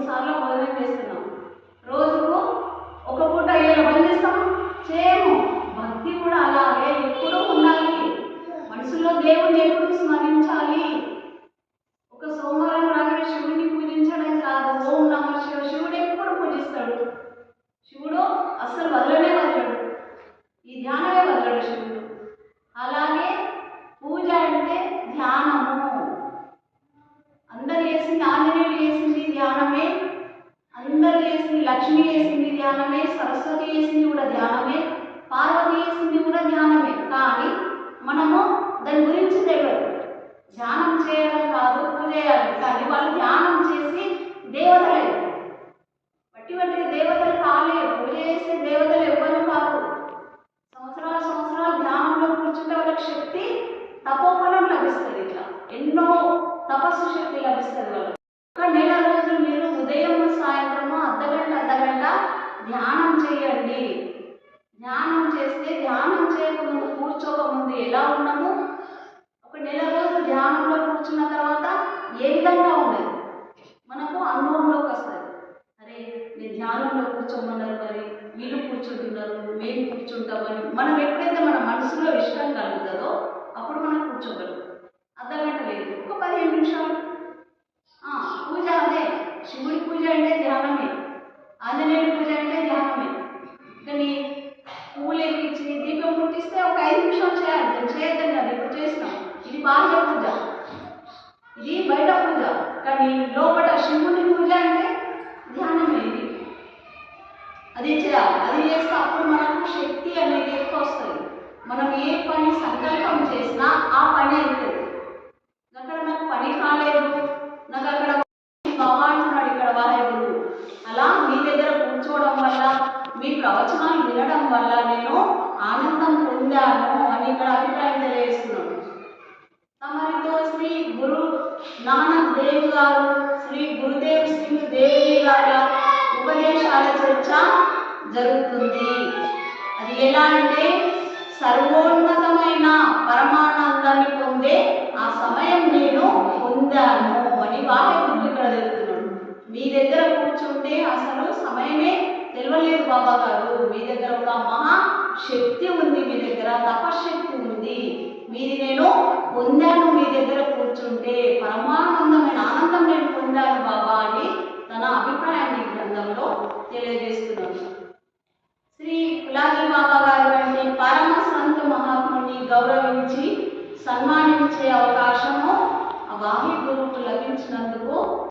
సార్లు భోజనం చేస్తున్నాం, రోజుకు ఒక పూట అయ్యేలా బంద్ చేస్తాం, చేయము. భక్తి కూడా అలాగే ఎప్పుడూ ఉండాలి. మనసులో దేవుడిని ఎప్పుడు స్మరించాలి. ఒక సోమవారం రాగానే శివుడిని పూజించడం కాదు, ఓం నమః శివాయ. శివుడు ఎప్పుడు పూజిస్తాడు. శివుడు అస్సలు వదలనే వదలడు, ఈ ధ్యానమే వదలడు శివుడు. అలాగే పూజ అంటే ధ్యానము. అందరు చేసింది, ఆంజనేయుడు చేసింది ధ్యానమే, అందరు చేసింది, లక్ష్మి చేసింది ధ్యానమే, సరస్వతి చేసింది కూడా ధ్యానమే, పార్వతి చేసింది కూడా ధ్యానమే. కానీ మనము దాని గురించి తెలియదు. ధ్యానం చేయడం కాదు, పూజ చేయాలి. కానీ వాళ్ళు ధ్యానం చేసి దేవతలే, బట్టి బట్టి దేవతలు కాలే. పూజ చేసే దేవతలు ఎవ్వరు కాదు. సంవత్సరాలు ధ్యానంలో కూర్చుంటే వాళ్ళకి శక్తి, తపోఫలం లభిస్తుంది. ఇట్లా ఎన్నో తపస్సు శక్తి లభిస్తుంది వాళ్ళకి. ఒక నెల రోజులు మీరు ఉదయం సాయంత్రము అర్ధగంట ధ్యానం చేయండి. ధ్యానం చేస్తే ధ్యానం చేయకముందు, కూర్చోకముందు ఎలా ఉన్నాము, ఒక నెల రోజులు ధ్యానంలో కూర్చున్న తర్వాత ఏ విధంగా ఉండదు మనకు అనుభవంలోకి వస్తుంది. అరే నేను ధ్యానంలో కూర్చోమన్నారు, మరి వీళ్ళు కూర్చుంటున్నారు, మేము కూర్చుంటామని మనం ఎప్పుడైతే మన మనసులో ఇష్టం కలుగుతుందో అప్పుడు మనం కూర్చోగలం. అర్ధగంట లేదు, ఒక 15 నిమిషాలు. పూజ అదే, శివుడి పూజ అంటే ధ్యానమే, ఆంజనేయుడి పూజ అంటే ధ్యానమే. కానీ పువ్వులు ఎక్కించి దీపం ముట్టిస్తే ఒక 5 నిమిషాలు చేయాలి. దాన్ని చేయొద్దని అది ఇప్పుడు చేసినాం. ఇది బాహ్య పూజ, ఇది బయట పూజ. కానీ లోపల శివుడి పూజ అంటే ధ్యానమే. ఇది అది చేయాలి. అది చేస్తే అప్పుడు మనకు శక్తి అనేది ఎక్కువ వస్తుంది. మనం ఏ పని సంకల్పం చేసినా ఆ పని అవుతుంది. అక్కడ నాకు పని కాలేదు, నాకు అక్కడ అంటున్నాడు ఇక్కడ వాహకుడు. అలా మీ దగ్గర కూర్చోవడం వల్ల, మీ ప్రవచనాలు వినడం వల్ల నేను ఆనందం పొందాను అని ఇక్కడ అభిప్రాయం తెలియజేస్తున్నాను. తమరితో శ్రీ గురు నానక్ దేవ్ గారు, శ్రీ గురుదేవ్ సింగ్ దేవి గారి ఉపదేశాల చర్చ జరుగుతుంది. అది ఎలా అంటే సర్వోన్నతమైన పరమానందాన్ని పొందే ఆ సమయం నేను పొందాను అని వాహకుడు ఇక్కడ తెలుపుతున్నాడు. మీ దగ్గర కూర్చుంటే అసలు సమయమే తెలియలేదు బాబా గారు. మీ దగ్గర ఒక మహా శక్తి ఉంది, మీ దగ్గర తపశక్తి ఉంది, మీది నేను పొందాను. మీ దగ్గర కూర్చుంటే పరమానందమైన ఆనందం నేను పొందాను బాబా అని తన అభిప్రాయాన్ని గ్రంథంలో తెలియజేస్తున్నాను. శ్రీ కులాజీ బాబా గారు అంటే పరమ సంత మహాత్ముని గౌరవించి సన్మానించే అవకాశము ఆ వాహి గురువుకు లభించినందుకు